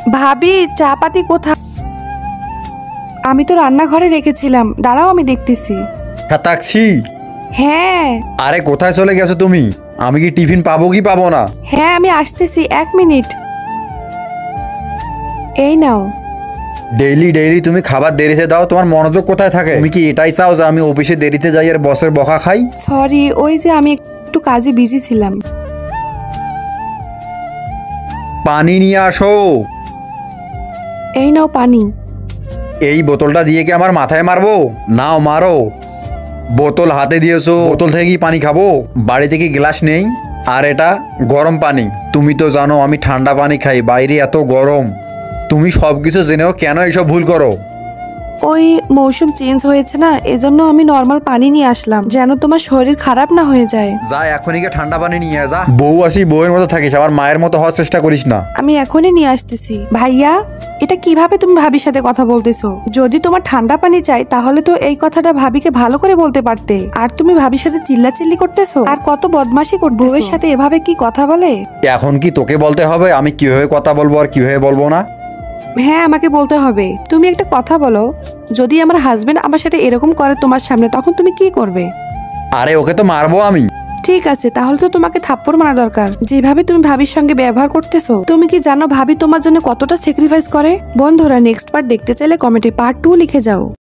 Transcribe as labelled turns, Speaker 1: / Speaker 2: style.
Speaker 1: ভাবি চা পাতি কোথায়? আমি তো রান্নাঘরে রেখেছিলাম, দাঁড়াও আমি দেখতেছি।
Speaker 2: হ্যাঁ তাকছি।
Speaker 1: হ্যাঁ
Speaker 2: আরে কোথায় চলে গেছো তুমি? আমি কি টিফিন পাবো কি পাবো না?
Speaker 1: হ্যাঁ আমি আসতেছি, 1 মিনিট। এই নাও।
Speaker 2: ডেইলি ডেইলি তুমি খাবার দেরিতে দাও, তোমার মনোযোগ কোথায় থাকে? তুমি কি এটাই চাও যে আমি অফিসে দেরিতে যাই আর বসের বকা খাই?
Speaker 1: সরি, ওই যে আমি একটু কাজে বিজি ছিলাম।
Speaker 2: পানি নিয়ে আসো।
Speaker 1: এই নাও পানি।
Speaker 2: এই বোতলটা দিয়ে কি আমার মাথায় মারবো? নাও মারো। বোতল হাতে দিয়েছো, বোতল থেকে কি পানি খাবো? বাড়িতে কি গ্লাস নেই? আর এটা গরম পানি। তুমি তো জানো আমি ঠান্ডা পানি খাই, বাইরে এত গরম। তুমি সব কিছু জেনেও কেন এইসব ভুল করো?
Speaker 1: ওই মৌসুম চেঞ্জ হয়েছে না, এজন্য আমি নর্মাল পানি নিয়ে আসলাম, যেন তোমার শরীর খারাপ না হয়ে যায়।
Speaker 2: যা এখনই কে ঠান্ডা পানি নিয়ে যা। বউ আসি বউয়ের মতো থাকিস, আমার মায়ের মতো হওয়ার চেষ্টা করিস না।
Speaker 1: আমি এখনই নিয়ে আসতেছি। ভাইয়া, এটা কিভাবে তুমি ভাবির সাথে কথা বলতেছো? যদি তোমার ঠান্ডা পানি চাই তাহলে তো এই কথাটা ভাবিকে ভালো করে বলতে পারতে। আর তুমি ভাবির সাথে চিল্লাচিল্লি করতেছো আর কত বদমাশি করতেছো। বউয়ের সাথে এভাবে কি কথা বলে?
Speaker 2: এখন কি তোকে বলতে হবে আমি কিভাবে কথা বলবো আর কিভাবে বলবো না?
Speaker 1: হ্যাঁ আমাকে বলতে হবে। তুমি একটা কথা বলো, যদি আমার হাজবেন্ড আমার সাথে এরকম করে তোমার সামনে, তখন তুমি কি করবে?
Speaker 2: আরে ওকে তো মারবো আমি।
Speaker 1: ঠিক আছে, তাহলে তো তোমাকে থাপ্পড় মারা দরকার। যেভাবে তুমি ভাবির সঙ্গে ব্যবহার করতেছো, তুমি কি জানো ভাবি তোমার জন্য কতটা স্যাক্রিফাইস করে? বন্ধুরা, নেক্সট পার্ট দেখতে চাইলে কমেন্টে পার্ট 2 লিখে যাও।